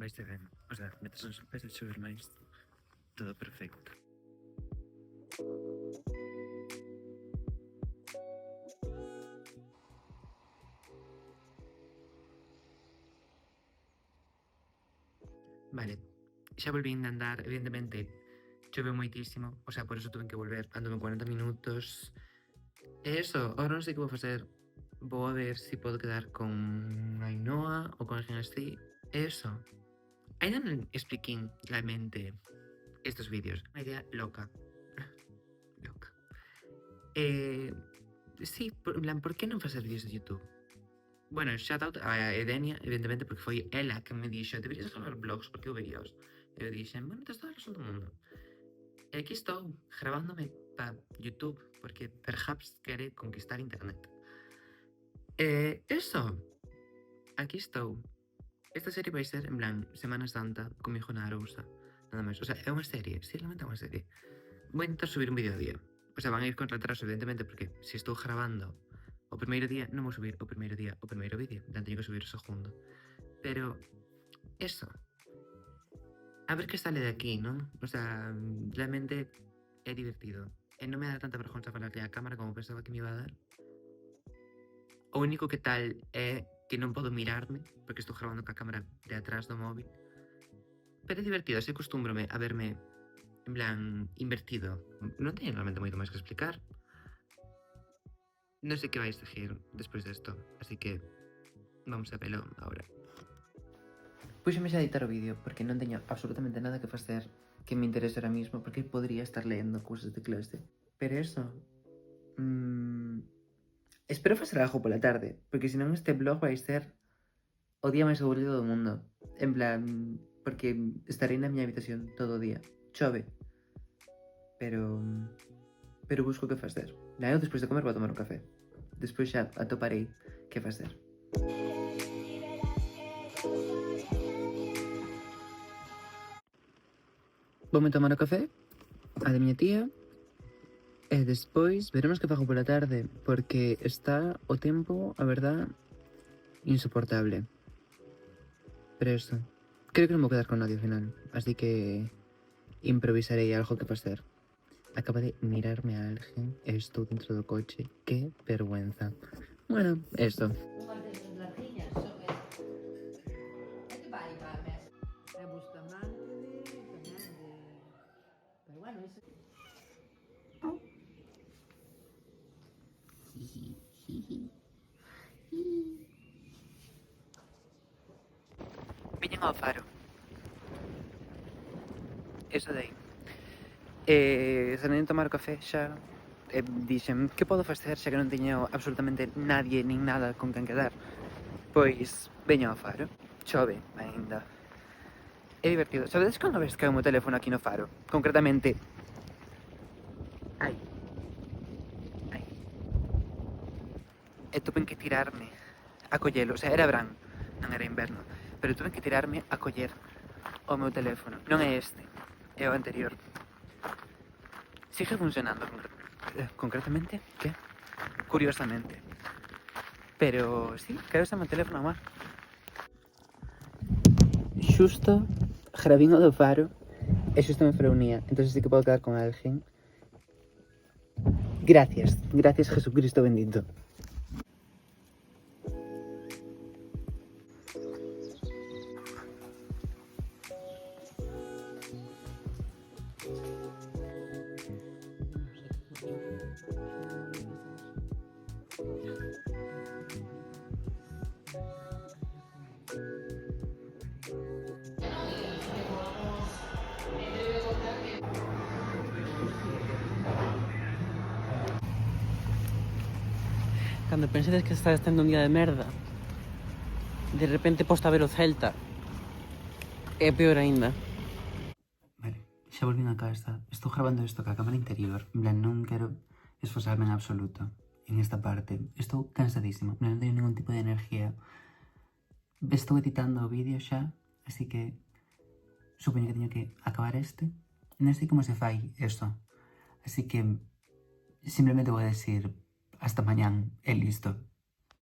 vais ter ben. O sea, metes uns vais a chover máis. Todo perfecto. Vale, xa volvín de andar, evidentemente choveu moitísimo, o sea, por eso tuve que volver, anduve 40 minutos. E eso, ahora non sei que vou facer. Vou a ver se podo quedar con Ainhoa ou con alguén así. E eso, ainda non expliquín realmente estes vídeos, unha idea loca. Loca. Sí, en plan, por que non facer vídeos de YouTube? Bueno, shout out a Edenia, evidentemente, porque foi ela que me dixo deberías gravar vlogs porque eu veríaos. Eu dixen, bueno, tes toda a razón do mundo. E aquí estou, gravándome para YouTube, porque perhaps quere conquistar internet. Eso, aquí estou. Esta serie vai ser, en plan, Semana Santa, comigo na Arousa. Nada máis, o sea, é unha serie, sí, realmente é unha serie. Vou intentar subir un vídeo ao día. O sea, van a ir con retraso, evidentemente, porque se estou grabando o primeiro día, non vou subir o primeiro día o primeiro vídeo. En plan, teño que subir o segundo. Pero, eso. A ver que sale de aquí, non? O sea, realmente é divertido. E non me dá tanta vergonza falarle á cámara como pensaba que me iba a dar. O único que tal é que non podo mirarme, porque estou grabando ca cámara de atrás do móvil. Pero é divertido, así acostúmbrome a verme, en plan, invertido. Non teño realmente moito máis que explicar. Non sei que vais seguir despois desto, así que vamos a velo agora. Puxeme xa a editar o vídeo porque non teño absolutamente nada que facer que me interese ahora mismo, porque podría estar lendo cousas de clase. Pero eso, espero facer algo pola tarde, porque senón este vlog vai ser o día máis aburrido do mundo. En plan, porque estarei na miña habitación todo o día. Chove. Pero busco que facer. Eu despois de comer vou tomar un café. Despois xa atoparei que facer. Voume tomar o café, a de miña tía, e despois veremos que fago pola tarde, porque está o tempo, a verdad, insoportable. Pero eso, creo que non vou quedar con nadie ao final, así que improvisarei algo que facer. Acaba de mirarme a alguén e estou dentro do coche. Que vergüenza. Bueno, eso. Unhas desas largiñas son esas. É que vai para a mesa. É Bustamante tamén de... Pero bueno, iso... Viñen ao faro. Eso de aí. Se non tomar café xa dixen, que podo facer xa que non teño absolutamente nadie nin nada con quen quedar? Pois veño ao faro, chove aínda. É divertido. Sabedes cando ves que hai o meu teléfono aquí no faro? Concretamente... Ai. E tuve que tirarme a collelo, o sea, era verán, non era inverno, pero tuve que tirarme a coller o meu teléfono. Non é este, é o anterior. Sigue funcionando concretamente, que? Curiosamente. Pero, sí, quero ese meu teléfono a mar. Xusto gravín o do faro e xusto me freunía, entonces sí que podo quedar con alguén. Gracias, gracias Jesucristo bendito. Cando pensedes que estás tendo un día de merda, de repente posta a ver o Celta, é peor aínda. Vale, xa volvín a casa. Estou grabando isto ca cámara interior. En plan, non quero esforzarme en absoluto en esta parte. Estou cansadísima, non teño ningún tipo de energía. Estou editando o vídeo xa, así que supoño que teño que acabar este. Non sei como se fai eso. Así que simplemente vou a decir hasta mañán e listo.